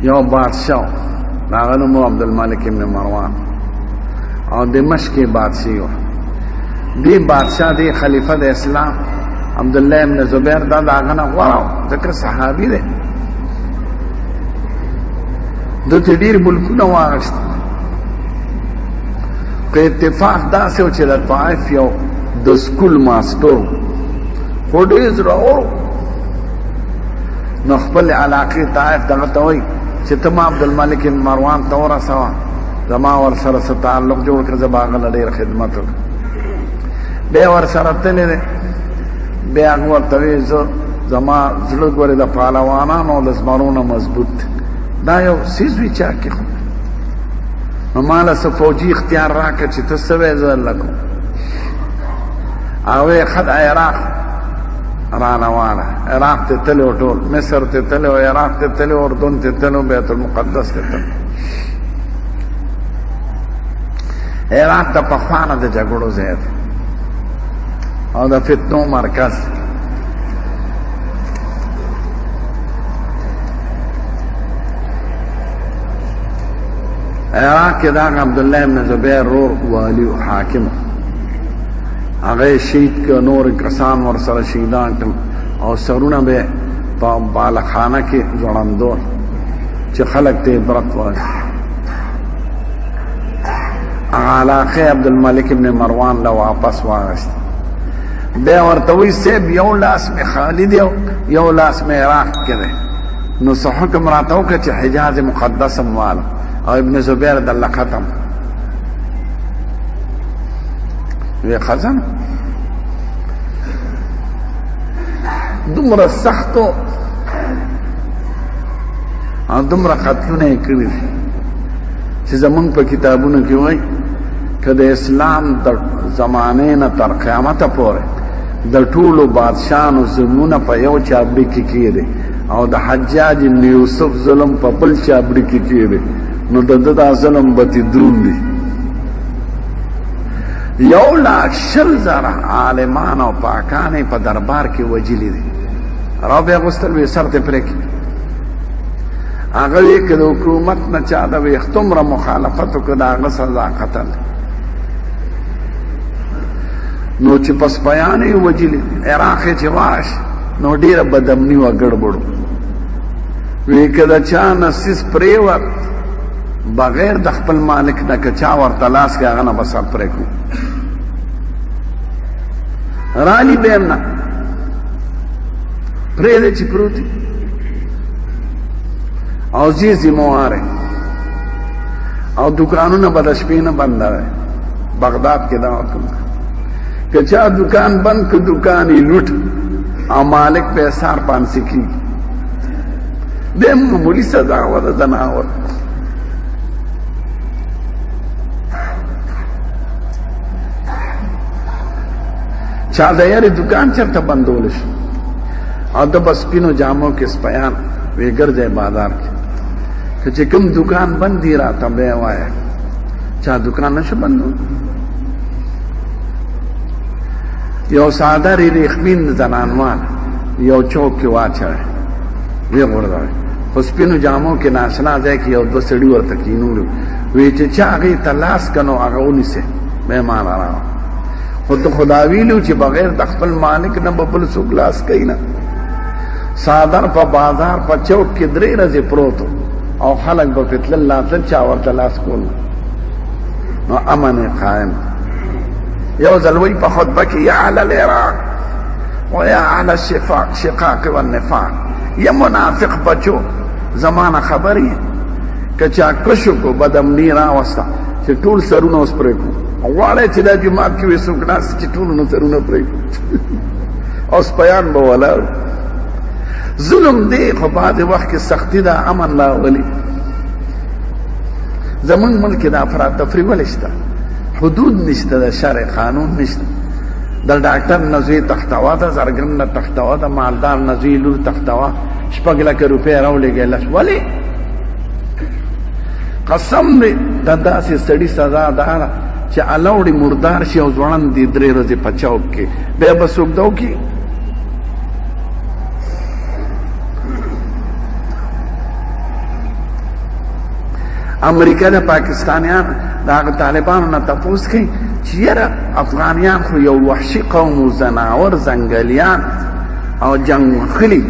یو بادشاہ هغه نوم عبدالملک ابن مروان او دمشق کې بادشاہ و. دی بادشاہ دی خلیفہ د اسلام عبدالله ابن زبیر دا هغه نه غواړو ځکه صحابي دی. دته ډیر ملکونه واغشت. په اتفاق داسې و چې د طائف یو د سکول ماسټر خو ډېر زړور نو خپل علاقې طائف دغه ته وایي چې ته ما عبدالملک بن مروان ته ورسوه زما ورسره څه تعلق جوړ کړه زه به هغه له ډېر خدمت وکړم. بیا ورسره تللی دی. بیا هغه ورته وایي زه زما زړه ګورې د پهلوانانو او د زمرو نه مضبوط دی. دا یو څیز وي چا کې خو نو ماله څه فوجي اختیار راکړه چې ته څه وایې زه هلته کوم. هغه وایي ښه د عراق رانواله عراق ته تللی و ټول مصر ته تللی و عراق ته تللی و اردن ته تللی و بیت المقدس ته تللی. عراق د پخوا نه د جګړو ځای دی او د فتنو مرکز. عراق کې دا عبدالله ابن زبیر رور والی حاکم هغه شهید که نور کسان ورسره شهیدان کړل او سرونه به په بالخانه کې ځوړندول چې خلک ته عبرت وایي. هغه علاقه عبدالملک ابن مروان له واپس واغست. بیا ورته وایي صاحب یو لاس مې خالي دی یو لاس مې عراق کې دی نو څه حکم راته وکړه چې حجاز مقدس هم واله او ابن زبیر د الله ختم وی خزن دومره سختو او دومره قتلونه یې کړي چې زمونږ په کتابونو کې وایي که د اسلام د زمانې نه تر قیامته پورې د ټولو بادشاهانو ظلمونه په یو چابړي کې کېږي او د حجاج بن یوسف ظلم په بل چابړي کې کېږي نو د ده دا ظلم به تې دروند دی. 1,00,000 عالمان او پاکان په دربار کې وجلي دي. را به اغوستل وی سر ته پرې کړي. هغه وی که د حکومت نه چا د ویښتومره مخالفت وکړه د هغه سزا قتل. نو چې په سپیانې یې وجلي عراق یې چې واش نو ډېره بدامني وه ګړبړو. وی که د چا نسیس پرېوت بغیر د خپل مالک نه که چا ورته لاس کې هغه نه به سر پرې کړو. رالي به هم نه پرېږدی چې پروت او ځي ذمواره او دکانونه به د شپې نه بندوي. بغداد کې دا حکم که چا دکان بند که دکان یې لوټ او مالک به یې سار پانسي کېږي. بیا معمولي سزا وه د ځناور. چا د یارې دکان چېرته بندول شي او د به سپینو جامو کې سپیان وی ګرځی بازار کې که چې کوم دکان بند دی راته بیا وایه چا دکان نشو بندول. یو ساده ریخمین زنانوال یو چوک کې واچوی وی غورځوی خو سپینو جامو کې ناشنا ځای کې یو دوه سړي ورته کینولي وی چې چا هغې ته لاس کنو هغه ونیسئ مهمان راغله. خو ته خدا ویلو چې بغیر د خپل مالک نه به بل څوک لاس کوي نه. صادر په بازار په چوک کې 3 ورځې پروت او خلک به پرې تلل راتلل چا ورته لاس کول نو امن یې قایم. یو ځل وایي په خطبه کې یا علی العراق و یا علی الشقاق والنفاق یا منافق بچو زمانه خبر یې که چا کشو کو بدامني راوسته چې ټول سرونه اوس پرې کړو غواړی چې دا جومات کې وي څوک ناست چې ټولو سرونه پرې کړو او سپیان به ولاړ. ظلم دی خو بعضې وخت کې سختي ده امن راولي. زمونږ ملک کې د افراد تفریح ولې شته حدود نشته د شرع قانون نشته. د ډاکټر نه زوی تختوا ده زرګن نه تختوا ده مالدار نه زوی لور تختوا 6 لکه روپۍ راولېږي لس ولې قسم دی د داسې سړي سزا ده چې الاوړي مردار شي او ځوړند دي 3 ورځې په چوک کې بیا به څوک ده وکړي. امریکا د پاکستانیان دا طالبانو نه تپوس کوي چې یاره افغانیان خو یو وحشي قوم و زناور زنګلیان او جنگ خلی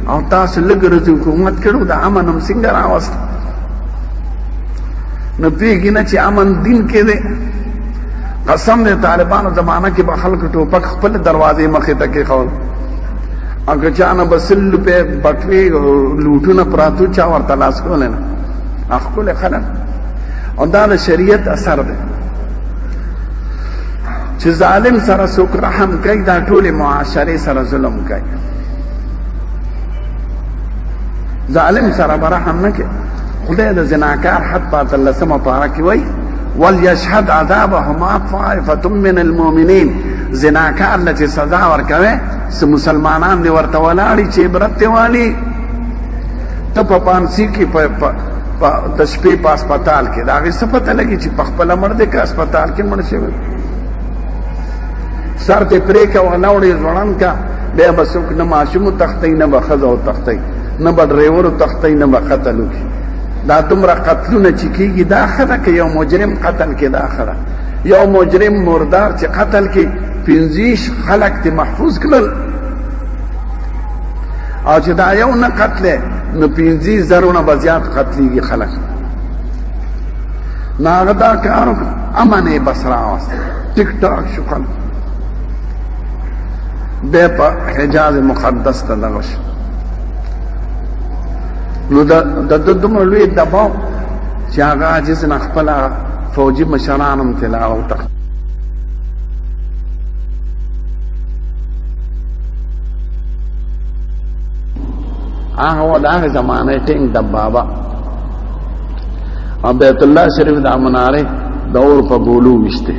او تاسو لږ ورځې حکومت کړو د امن هم څنګه راوست نو پوهېږي نه چې امن دین کې دی قسم دی طالبانو زمانه کې به خلکو ټوپک خپل دروازې مخې ته کېښول او که چا نه به 100 روپۍ بټوې لوټونه پراتو چا ورته لاس کولی نه ښکلی خلک او دا د شریعت اثر دی چې ظالم سره څوک رحم کوي دا ټولې معاشرې سره ظلم کوي ظالم سره به رحم نه کوي خدای د زناکار حد په 13مه پاره کې وایي وليشهد عذابهما طائفة من المؤمنين زناکار له چې سزا ورکوي څه مسلمانان دې ورته ولاړي چې عبرت دې والي ته په پانسي کې د شپې په هسپتال کې د هغې څه پته لګي چې په خپله مړ دی که هسپتال کې مړ شوی سر ته پرې که ونه وړې ځوړند که بیا به څوک نه ماشوم وتښتئ نه به ښځه وتښتئ نه به ډریور وتښتئ نه به قتل وکړي دا دومره قتلونه چې کېږي دا ښه ده که یو مجرم قتل کې دا ښه ده یو مجرم مردار چې قتل کې 50 خلک دې محفوظ کړل او چې دا یو نه قتل نو 50 زرونه به زیات قتلیږي خلک نو هغه دا کار وکړه امن یې بس راوست ټیک ټاک شو خلک بیا په حجاز مقدس ته دغه شو نو د دومره لوی دباو چې هغه عاجز نه خپله فوجي مشران هم تلا او هغه و د هغې زمانې ټینګ دبابه او بیت الله شریف دا منارې د اور په ګولو ویشتې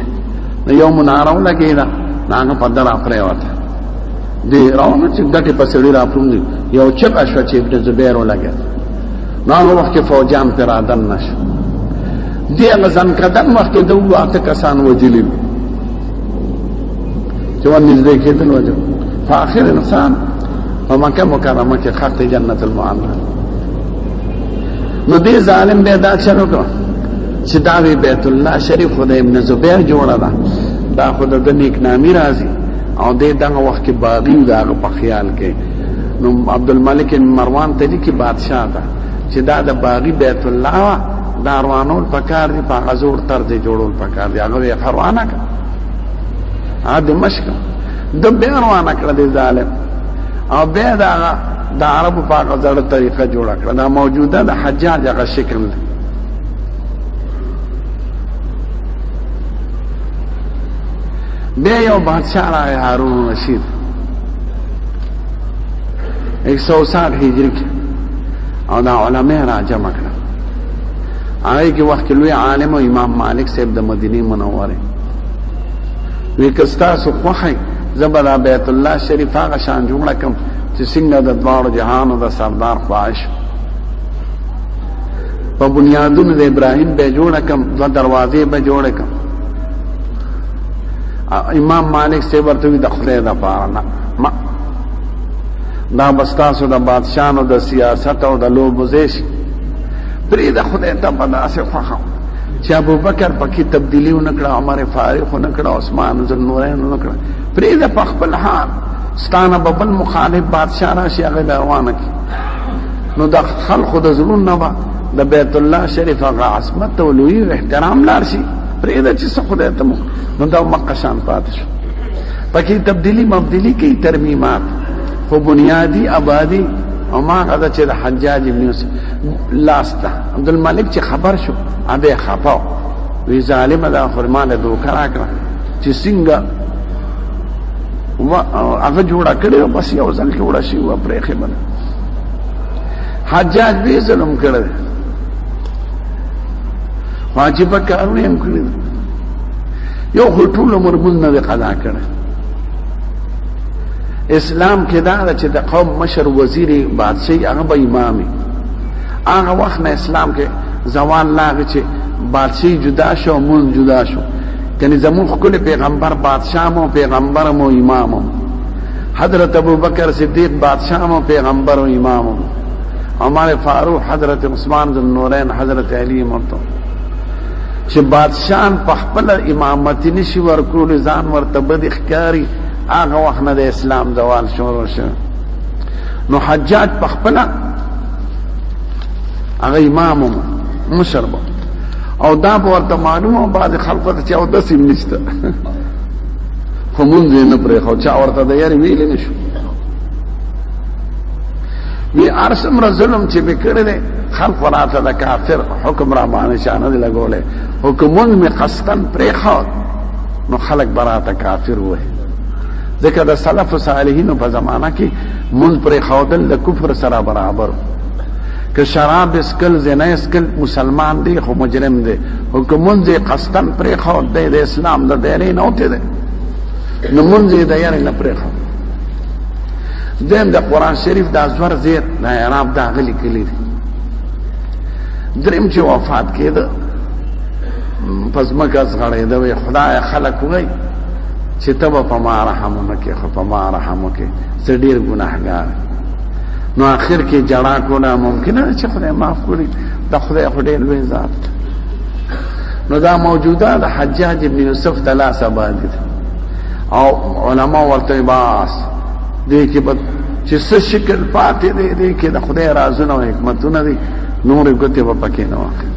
نو یو مناره ولګېده نو هغه په ده راپرېوته دې راونه چې ګټې په سړي راپرونځي یو چغه شوه چې ابن زبیر ولګېد نو هغه وخت کې فوجیان پرې رادن نه شو دې هغه ځنکدن وخت کې د 8 کسان وجلي چې ورنږدې کېدل وجل په آخر انسان په مکه مکرمه کې خط جنت المعمره نو دې ظالم بیا دا چل وکړه چې دا وی بیت الله شریف خو د ابن زبیر جوړه ده دا خو د نیکنامي راځي او دې دغه وخت کې باغي و د هغه په خیال کې نو عبدالملک مروان ته لیکي بادشاه ته چې دا د باغي بیت الله وه دا روانول پکار دي په هغه زوړ طرز یې جوړول پکار دي هغه یې روانه کړه هغه دمشق ده بیا روانه کړه دې ظالم او بیا د عربو په هغه زړه طریقه جوړه کړه دا موجوده د حجاج هغه شکل دی بیا یو بادشاه راغی هارون رشید 160 هجری کې او دا علماء را جمع کړه هغې کې وخت کې لوی عالم او امام مالک صاحب د مدینې منورې وی که ستاسو خوښی زه به دا بیت الله شریف هغه شان جوړه کړم چې څنګه د دواړو جهانو د سردار خواهش په بنیادونو د ابراهیم به جوړه کړم 2 دروازې به جوړه کړم امام مالک صاحب ورته وي د خدای دپاره نه دا به ستاسو د بادشاهانو د سیاست او د لوبو ځای شي پرېږده خدای ته به داسې خوښه چې ابوبکر پکې تبدیلي ونه کړه عمر فاروق ونه کړه عثمان ذوالنورین ونه کړه پرېږده په خپل حال ستانه به بل مخالف بادشاه راشي هغه به روانه کړي نو د خلقو د زړونو نه به د بیت الله شریف هغه عظمت او لویي او احترام لاړ شي پرېږده چې څه خدای ته نو دا مکه شان پاتې شو پکې تبدیلي مبدلي کوي ترمیمات خو بنیادی آبادی او ما هغه چې د حجاج ابن یوسف لاسته عبدالملک چې خبر شو هغه خپاو وی ظالم دا فرمانه دوکه راکړه چې څنګه هغه جوړه کړې بس یو ځل کې وړه شي و پرې خبره حجاج به ظلم کړی واجب کارونه هم کړی یو ټول عمر مونږ نه قضا کړی اسلام کې دا چې د قوم مشر وزیر بادشاہي هغه به امامي هغه وخت نه اسلام کې زوال لاغه چې بادشاہي جدا شو مون جدا شو کني زمون خپل پیغمبر بادشاہ مو پیغمبر مو امام حضرت ابوبکر صدیق بادشاہ مو پیغمبر او امام हमारे फारूक हजरत उस्मान ज़ुन्नूरैन हजरत अली मरतो چې بادشاہ په خپل امامت نشي ورکول ځان ورته بد اختیاري هغه وخت نه د اسلام زوال شروع شو نو حجاج په خپل هغه امام مشرب او دا ورته معلومه بعض خلکو ته چې او د سیم نشته خو مونږ نه پرې خو چا ورته د یاري ویل نشو وی ارسم را ظلم چې وکړي دي خلق وراته د کافر حکم را باندې شانه لګولې حکمون می قصدن پرې خو نو خلق براته کافر وای ځکه د سلف صالحینو په زمانہ کې مون پرې خودل د کفر سره برابر که شراب اسکل زنا اسکل مسلمان دی خو مجرم دی حکمون دې قصدن پرې خو د اسلام د دایره نه وته دی نو مون دې د یاري نه پرې خو دیم د قرآن شریف دا زور زیر د اعراب دا غلی کلی دی دریم چې وفات کېده پس مکه زغړېده وی خدای خلق وای چې ته به په ما رحم وکړې خو په ما رحم وکړې زه ډېر ګناهګار نو آخر کې جړا کوله ممکنه ده چې خدای معاف کړي د خدای خو ډېر لوی ذات نو دا موجوده د حجاج ابن یوسف د لاسه باندې او علما ورته باس دې کې چې څه شکل پاتې دی دې کې د خدای رازونه او حکمتونه دي نور ګوتې به پکې نه واخلي